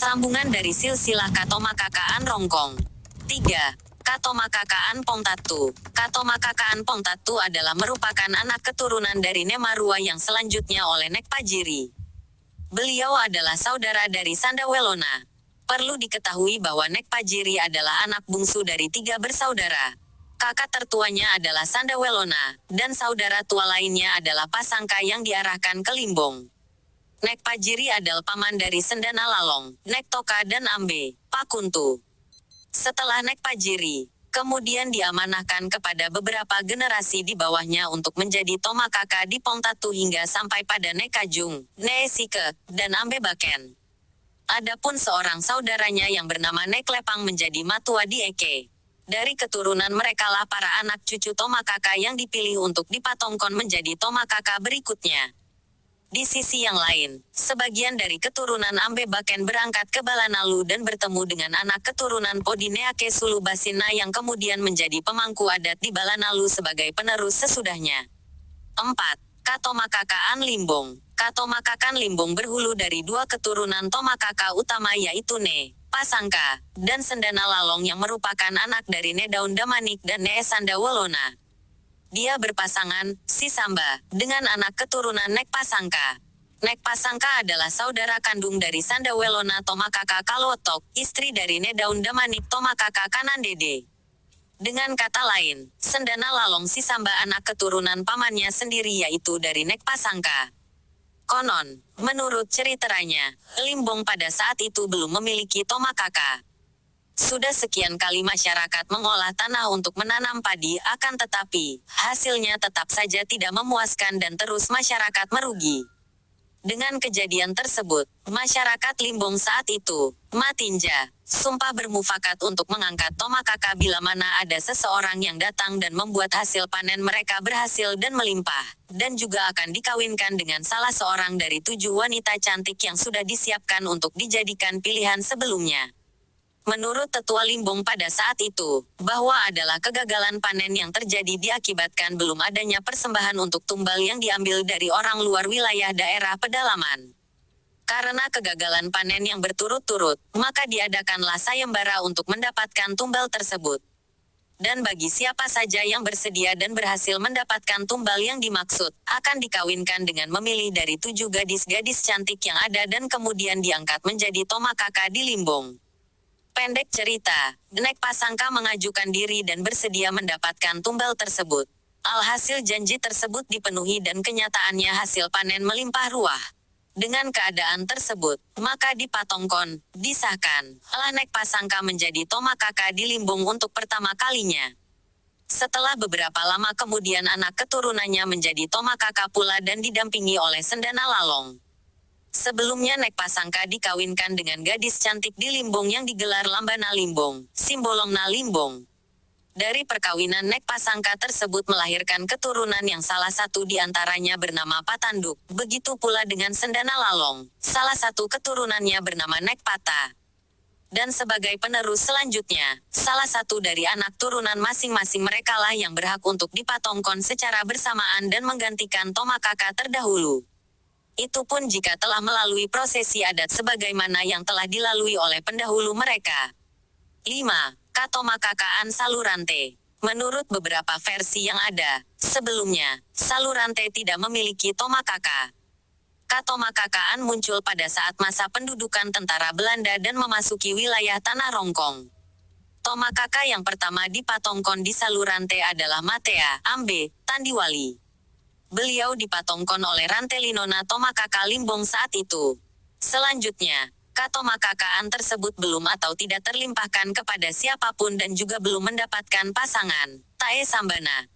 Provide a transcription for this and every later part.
Sambungan dari silsilah Katomakaka'an Rongkong. 3. Katomakaka'an Pongtatu. Katomakaka'an Pongtatu adalah merupakan anak keturunan dari Nemarua yang selanjutnya oleh Nekpajiri. Beliau adalah saudara dari Sandawelona. Perlu diketahui bahwa Nekpajiri adalah anak bungsu dari 3 bersaudara. Kakak tertuanya adalah Sandawelona, dan saudara tua lainnya adalah Pasangka yang diarahkan ke Limbong. Nekpajiri adalah paman dari Sendana Lalong, Nektoka dan Ambe, Pakuntu. Setelah Nekpajiri, kemudian diamanahkan kepada beberapa generasi di bawahnya untuk menjadi Tomakaka di Pongtatu hingga sampai pada Nekajung, Neesike, dan Ambe Baken. Adapun seorang saudaranya yang bernama Neklepang menjadi matua di Eke. Dari keturunan merekalah para anak cucu Tomakaka yang dipilih untuk dipatongkon menjadi Tomakaka berikutnya. Di sisi yang lain, sebagian dari keturunan Ambe Baken berangkat ke Balanalu dan bertemu dengan anak keturunan Podineake Sulubasina yang kemudian menjadi pemangku adat di Balanalu sebagai penerus sesudahnya. 4. Katomakaka'an Limbong. Katomakaka'an Limbong berhulu dari 2 keturunan Tomakaka utama yaitu Ne, Pasangka, dan Sendana Lalong yang merupakan anak dari Nedaun Damanik dan Neesanda Wolona. Dia berpasangan, si Samba, dengan anak keturunan Nekpasangka. Nekpasangka adalah saudara kandung dari Sandawelona Tomakaka Kalwotok, istri dari Nedaun Damanik Tomakaka Kanandede. Dengan kata lain, Sendana Lalong si Samba anak keturunan pamannya sendiri yaitu dari Nekpasangka. Konon, menurut ceriteranya, Limbong pada saat itu belum memiliki Tomakaka. Sudah sekian kali masyarakat mengolah tanah untuk menanam padi akan tetapi, hasilnya tetap saja tidak memuaskan dan terus masyarakat merugi. Dengan kejadian tersebut, masyarakat Limbong saat itu, Matinja, sumpah bermufakat untuk mengangkat Tomakaka bila mana ada seseorang yang datang dan membuat hasil panen mereka berhasil dan melimpah, dan juga akan dikawinkan dengan salah seorang dari 7 wanita cantik yang sudah disiapkan untuk dijadikan pilihan sebelumnya. Menurut tetua Limbong pada saat itu, bahwa adalah kegagalan panen yang terjadi diakibatkan belum adanya persembahan untuk tumbal yang diambil dari orang luar wilayah daerah pedalaman. Karena kegagalan panen yang berturut-turut, maka diadakanlah sayembara untuk mendapatkan tumbal tersebut. Dan bagi siapa saja yang bersedia dan berhasil mendapatkan tumbal yang dimaksud, akan dikawinkan dengan memilih dari 7 gadis-gadis cantik yang ada dan kemudian diangkat menjadi Tomakaka di Limbong. Pendek cerita, Nekpasangka mengajukan diri dan bersedia mendapatkan tumbal tersebut. Alhasil janji tersebut dipenuhi dan kenyataannya hasil panen melimpah ruah. Dengan keadaan tersebut, maka dipatongkon, disahkan, lah Nekpasangka menjadi Tomakaka di Limbong untuk pertama kalinya. Setelah beberapa lama kemudian anak keturunannya menjadi Tomakaka pula dan didampingi oleh Sendana Lalong. Sebelumnya Nekpasangka dikawinkan dengan gadis cantik di Limbong yang digelar Lambana Limbong, Simbolongna Limbong. Dari perkawinan Nekpasangka tersebut melahirkan keturunan yang salah satu di antaranya bernama Patanduk, begitu pula dengan Sendana Lalong, salah satu keturunannya bernama Nekpata. Dan sebagai penerus selanjutnya, salah satu dari anak turunan masing-masing merekalah yang berhak untuk dipatongkon secara bersamaan dan menggantikan Tomakaka terdahulu. Itu pun jika telah melalui prosesi adat sebagaimana yang telah dilalui oleh pendahulu mereka. 5. Katomakaka'an Salurante. Menurut beberapa versi yang ada, sebelumnya, Salurante tidak memiliki Tomakaka. Katomakaka'an muncul pada saat masa pendudukan tentara Belanda dan memasuki wilayah Tanah Rongkong. Tomakaka yang pertama dipatongkon di Salurante adalah Matea, Ambe, Tandiwali. Beliau dipatongkon oleh Rantelinona Tomakaka Limbong saat itu. Selanjutnya, Katomakaka'an tersebut belum atau tidak terlimpahkan kepada siapapun dan juga belum mendapatkan pasangan, Tae Sambana.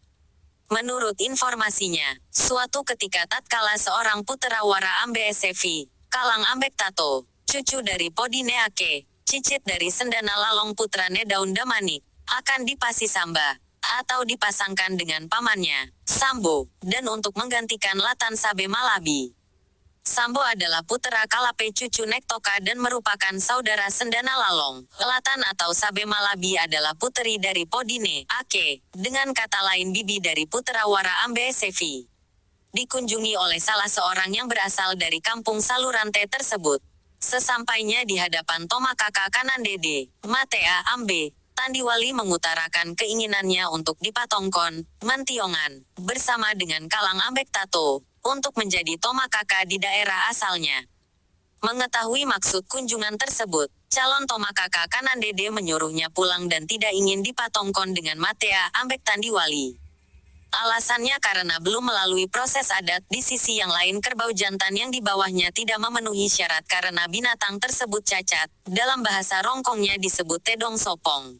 Menurut informasinya, suatu ketika tatkala seorang putera Wara Ambe Sevi, Kalang Ambek Tato, cucu dari Podineake, cicit dari Sendana Lalong putra Nedaun Damanik, akan dipasi Samba, atau dipasangkan dengan pamannya, Sambo, dan untuk menggantikan Latan Sabe Malabi. Sambo adalah putera Kalape cucu Nektoka dan merupakan saudara Sendana Lalong. Latan atau Sabe Malabi adalah puteri dari Podine, Ake, dengan kata lain bibi dari putera Wara Ambe Sevi. Dikunjungi oleh salah seorang yang berasal dari kampung Salurante tersebut. Sesampainya di hadapan Tomakaka kanan Dede, Matea Ambe, Tandiwali mengutarakan keinginannya untuk dipatongkon, mentiongan, bersama dengan Kalang Ambek Tato, untuk menjadi Tomakaka di daerah asalnya. Mengetahui maksud kunjungan tersebut, calon Tomakaka kanan Dede menyuruhnya pulang dan tidak ingin dipatongkon dengan Matea Ambek Tandiwali. Alasannya karena belum melalui proses adat. Di sisi yang lain, kerbau jantan yang di bawahnya tidak memenuhi syarat karena binatang tersebut cacat. Dalam bahasa Rongkongnya disebut tedong sopong.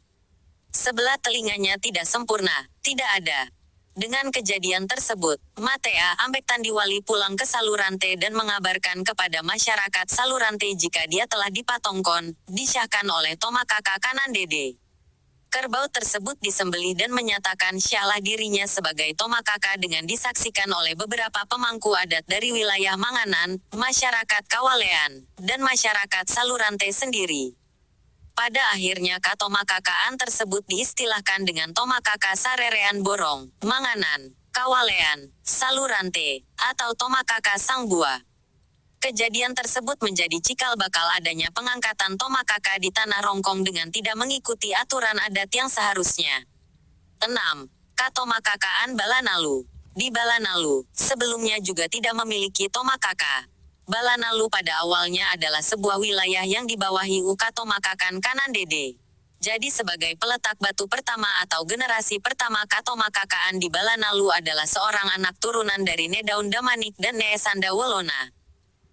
Sebelah telinganya tidak sempurna, tidak ada. Dengan kejadian tersebut, Matea Ambek Tandiwali pulang ke Salurante dan mengabarkan kepada masyarakat Salurante jika dia telah dipatongkon, disyahkan oleh Tomakaka kanan Dede. Kerbau tersebut disembelih dan menyatakan syahlah dirinya sebagai Tomakaka dengan disaksikan oleh beberapa pemangku adat dari wilayah Manganan, masyarakat Kawalean, dan masyarakat Salurante sendiri. Pada akhirnya Katomakakaan tersebut diistilahkan dengan Tomakaka Sarerean Borong, Manganan, Kawalean, Salurante, atau Tomakaka Sang Buah. Kejadian tersebut menjadi cikal bakal adanya pengangkatan Tomakaka di Tanah Rongkong dengan tidak mengikuti aturan adat yang seharusnya. 6. Katomakakaan Balanalu. Di Balanalu, sebelumnya juga tidak memiliki Tomakaka. Balanalu pada awalnya adalah sebuah wilayah yang dibawahi Katomakakan kanan Dede. Jadi sebagai peletak batu pertama atau generasi pertama Katomakakaan di Balanalu adalah seorang anak turunan dari Nedaun Damanik dan Neesanda Wolona.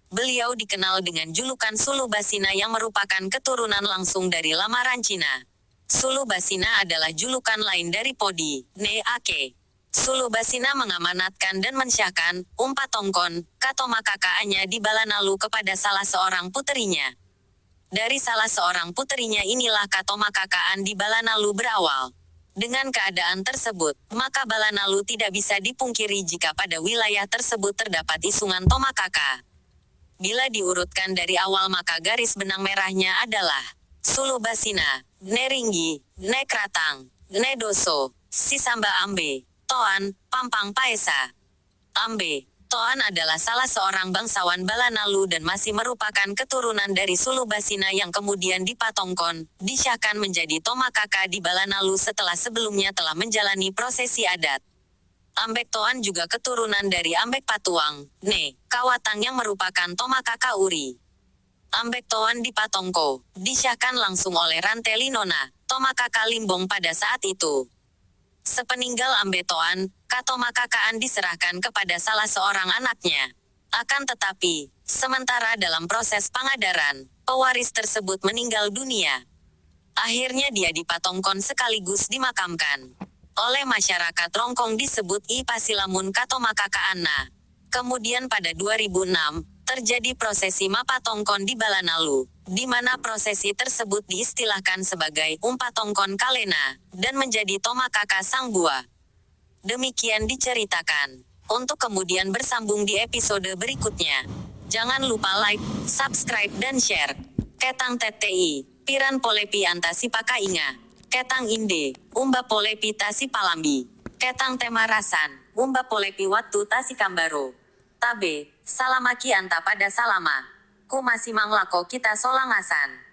Beliau dikenal dengan julukan Sulu Basina yang merupakan keturunan langsung dari lamaran Cina. Sulu Basina adalah julukan lain dari Podi, Ne Ake. Sulu Basina mengamanatkan dan mensyahkan Umpatongkon, Katomakakaannya di Balanalu kepada salah seorang puterinya. Dari salah seorang puterinya inilah Katomakakaan di Balanalu berawal. Dengan keadaan tersebut, maka Balanalu tidak bisa dipungkiri jika pada wilayah tersebut terdapat isungan Tomakaka. Bila diurutkan dari awal maka garis benang merahnya adalah Sulu Basina, Neringgi, Nekratang, Nedoso, Sisamba Ambe, Toan, Pampang Paesa. Ambe, Toan adalah salah seorang bangsawan Balanalu dan masih merupakan keturunan dari Sulu Basina yang kemudian dipatongkon, disyahkan menjadi Tomakaka di Balanalu setelah sebelumnya telah menjalani prosesi adat. Ambek Toan juga keturunan dari Ambek Patuang, Ne, Kawatang yang merupakan Tomakaka Uri. Ambek Toan di Patongko, disyahkan langsung oleh Rante Linona, Tomakaka Limbong pada saat itu. Sepeninggal Ambek Toan, Katomakakaan diserahkan kepada salah seorang anaknya. Akan tetapi, sementara dalam proses pengadaran, pewaris tersebut meninggal dunia. Akhirnya dia dipatongkon sekaligus dimakamkan. Oleh masyarakat Rongkong disebut I Pasilamun Katomakakaan. Kemudian pada 2006, terjadi prosesi Mapatongkon di Balanalu, di mana prosesi tersebut diistilahkan sebagai Umpatongkon Kalena, dan menjadi Tomakaka Sang Buah. Demikian diceritakan. Untuk kemudian bersambung di episode berikutnya. Jangan lupa like, subscribe dan share. Ketang TTI, Piran Polepi Antasipaka Inga. Ketang Inde, Umba Polepi Tasi Palambi. Ketang Temarasan, Umba Polepi Watu Tasi Kambaro. Tabe, Salamaki Anta pada Salama. Ku masih manglako kita solangasan.